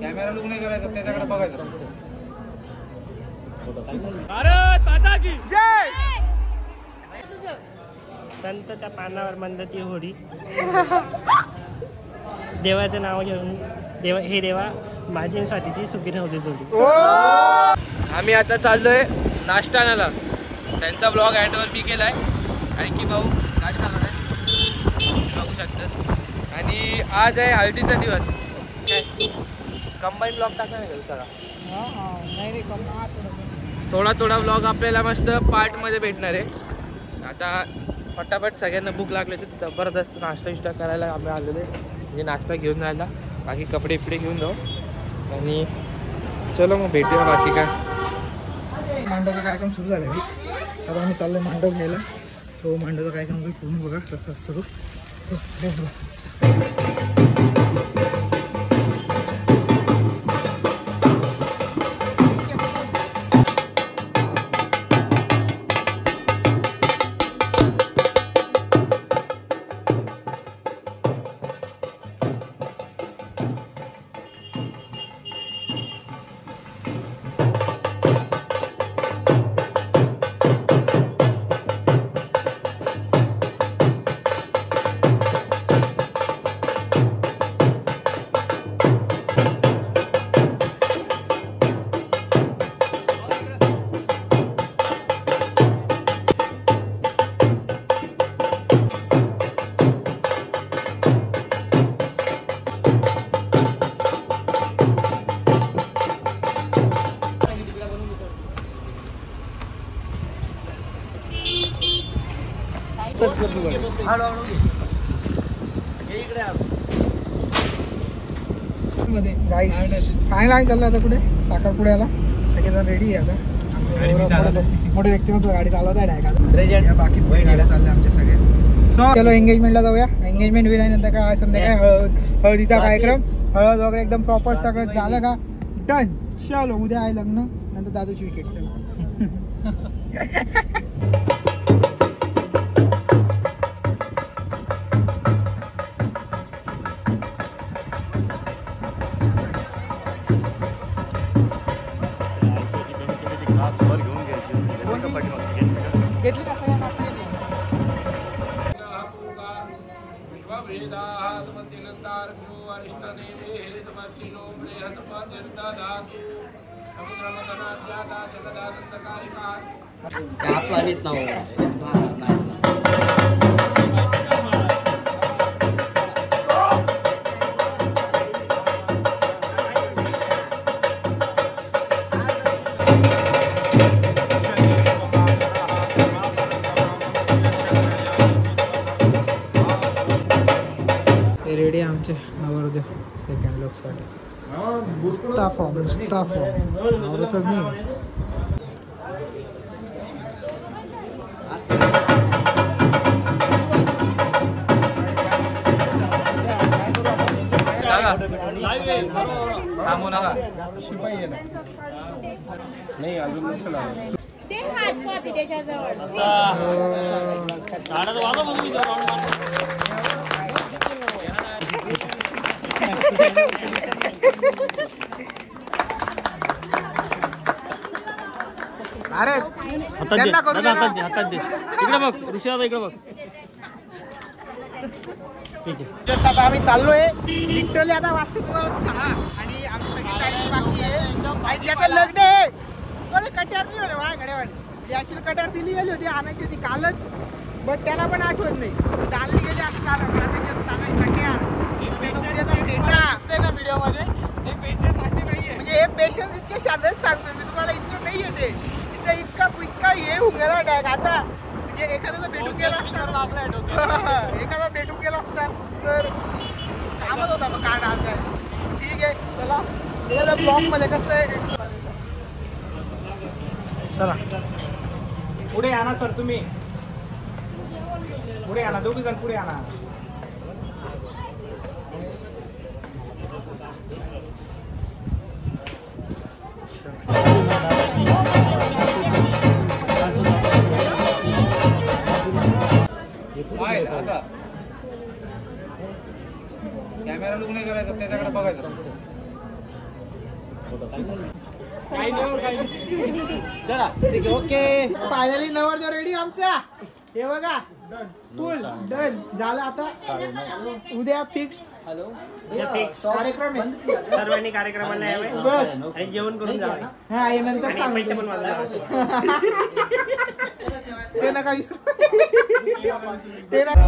Camera look नाही करायचा, त्याच्याकडे बघायचं. संत त्या पानावर मंदती होडी. देवाचं नाव घेऊन हे देवा माझी स्वातीची सुखी नव्हती जोडी. आम्ही आता चाललोय नाश्तानाला. त्यांचा ब्लॉग हँडवर मी केलाय. आणखी भाऊ गाडी चालवत आहे, बघू शकतात. आणि आज आहे हळदीचा दिवस. कंबाईन ब्लॉग टाका नाही चला. थोडा थोडा ब्लॉग आपल्याला मस्त पार्टमध्ये भेटणार आहे. आता फटाफट सगळ्यांना भूक लागली होती, जबरदस्त नाश्ता विष्टा करायला आम्ही आलेलो आहे. म्हणजे नाश्ता घेऊन जायला, बाकी कपडे बिपडे घेऊन जाऊ. आणि चलो मग भेटूया. बाकी काय मांडवचा कार्यक्रम सुरू झाला आहे. आता आम्ही चाललो मांडव घ्यायला. तो मांडवचा कार्यक्रम पूर्ण बघा कसा असतो तो. गाईस फायनल आम्ही चाललो आता कुठे साखरपुड्याला. सगळेजण रेडी आहे. आता मोठे व्यक्ती होतो गाडी चालवत आहे. बाकी गाड्या चालल्या आमच्या सगळ्या. सो चलो एंगेजमेंटला जाऊया. एंगेजमेंट नंतर काय संध्याकाळी हळदीचा कार्यक्रम. हळद वगैरे एकदम प्रॉपर सगळं झालं का डन. चलो उद्या आहे लग्न, नंतर दादूची विकेट. चलो रेडी आमचे आवडते सेकंड लुकसाठी. मुस्ताफा आवडतच नाही. नाही अजून अरे हातात दे. इकडे बघ ऋषा, इकडे बघ. ठीक आहे. आता आम्ही चाललोय लिटरली. आता वाजते तुम्हाला 6 आणि आमची सगळी टाइमिंग बाकी आहे. आणि त्याचं लग्न आहे. अरे कट्यार नाही होते माझ्या गड्यावर. ॲक्च्युली कट्यार दिली गेली होती, आणायची होती कालच, बट त्याला पण आठवत नाही. डालली गेली असं झालं. पण आता जेव्हा चालू आहे कट्यार व्हिडिओमध्ये हे पेशन्स असे नाहीये. म्हणजे हे पेशन्स इतके शांतच सांगतोय मी तुम्हाला. इतकं नाही येते इतका हे होऊन गेला डायरेक्ट. आता म्हणजे एखाद्याचा भेटून गेला असता, एखादा भेटून गेला असता तर कामच होता मग कार्ड आज काय. ठीक आहे चला एखाद्या ब्लॉग मध्ये कसं आहे. चला पुढे आणा सर, तुम्ही पुढे आणा, दोघी जण पुढे आणा. त्याच्याकडे बघायचं. चला ठीक आहे, ओके. फायनली नवरदेव रेडी आमचा. हे बघा फुल डन झालं. आता उद्या फिक्स कार्यक्रम आहे. सर्वांनी कार्यक्रमाला यावे बस आणि जेवण करून जावे. हा हे नंतर आणि पैसे पण वाजवा. ते नका विसरू. ते नका.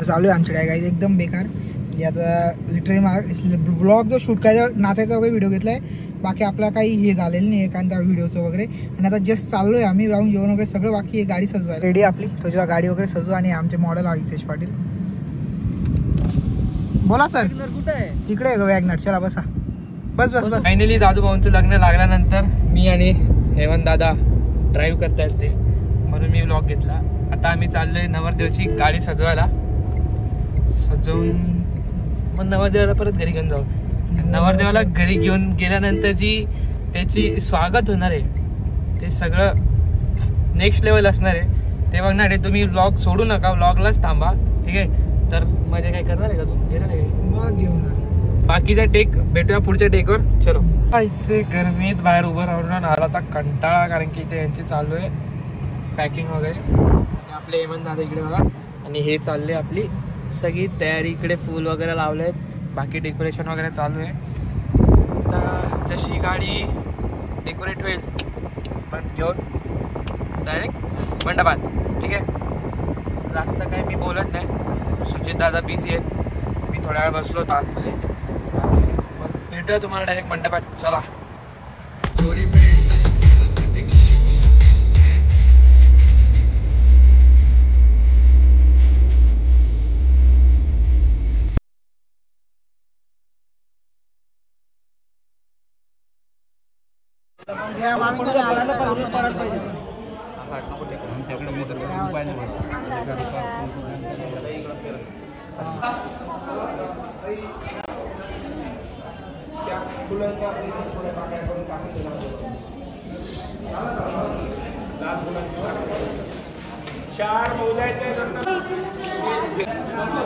चालू आहे आमच्याकडे गाईज एकदम बेकार. म्हणजे आता लिटरली ब्लॉग जो शूट करायचा नाचायचा वगैरे व्हिडिओ घेतला आहे. बाकी आपला काही हे झालेलं नाही एखाद्या व्हिडिओचं वगैरे. आणि आता जस्ट चाललो आहे आम्ही जाऊन जेवण वगैरे सगळं बाकी आहे. गाडी सजवायला रेडी आपली. तो जेव्हा गाडी वगैरे सजू आणि आमचे मॉडेल आहे हितेश पाटील. बोला सर कुठे आहे? तिकडे आहे वॅगनर. चला बसा. बस बस बस. फायनली दादू भाऊंचं लग्न लागल्यानंतर मी आणि हेमंत दादा ड्राईव्ह करतायत ते म्हणून मी व्लॉग घेतला. आता आम्ही चाललोय नवरदेवची गाडी सजवायला. सजवून मग नवरदेवाला परत घरी घेऊन जाऊ. नवरदेवाला घरी घेऊन गेल्यानंतर जी त्याची स्वागत होणार आहे ते सगळं नेक्स्ट लेवल असणार आहे. ते बघणार आहे. तुम्ही व्लॉग सोडू नका, व्लॉगलाच थांबा ठीक आहे. तर मध्ये काय करणार आहे का तू? घेणार आहे मग घेऊन बाकीचा टेक भेटूया पुढच्या टेकवर. चलो. इथे गरमीत बाहेर उभं राहून आला आता कंटाळा. कारण की इथे यांची चालू आहे पॅकिंग वगैरे. आपले हेमंत दादा इकडे बघा. आणि हे चालले आपली सगळी तयारी. इकडे फूल वगैरे लावले आहेत. बाकी डेकोरेशन वगैरे चालू आहे. तर जशी गाडी डेकोरेट होईल पण घेऊन डायरेक्ट मंडपात ठीक आहे. जास्त काही मी बोलत नाही. सुजित दादा बिझी आहेत. मी थोड्या वेळ बसलो होतो आतमध्ये. मग भेटूया तुम्हाला डायरेक्ट मंडपात. चला.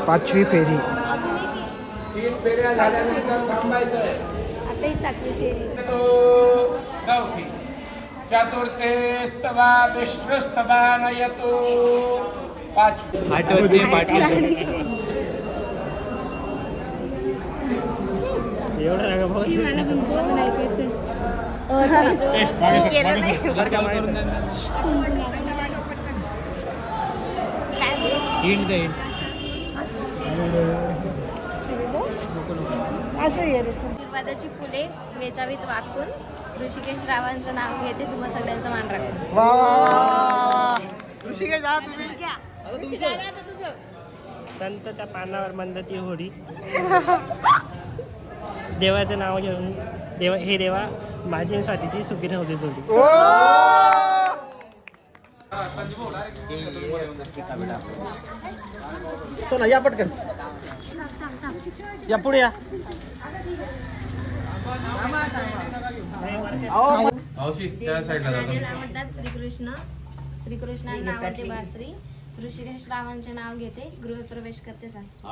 पाचवी फेरी 3 फेऱ्या झाल्यानंतर थांबायचं. आताही सातवी फेरी. चौथी. चतुर्थेस्तवा विष्णुस्तवा नयतो. पाचवी. आठवते एवढं नका भाऊ. मला पण बोलून ऐकायचं. मी केलं नाही. आशीर्वादाची फुले वेचावीत वाकून ऋषिकेश रावांचं नाव घेते. तुम्हा सगळ्यांचा मान राखून. वा वा वा. ऋषिकेश दादा तुम्ही संत त्या पानावर मंदती होडी. देवाचं नाव घेऊन हे देवा माझी आणि स्वातीची सुखी राहू दे जोडी. चला या पटकन या पुढे या. श्रीकृष्ण श्रीकृष्णांना आवडते बासरी. ऋषिकेश रावांचे नाव घेते. गृहप्रवेश करते सासरी.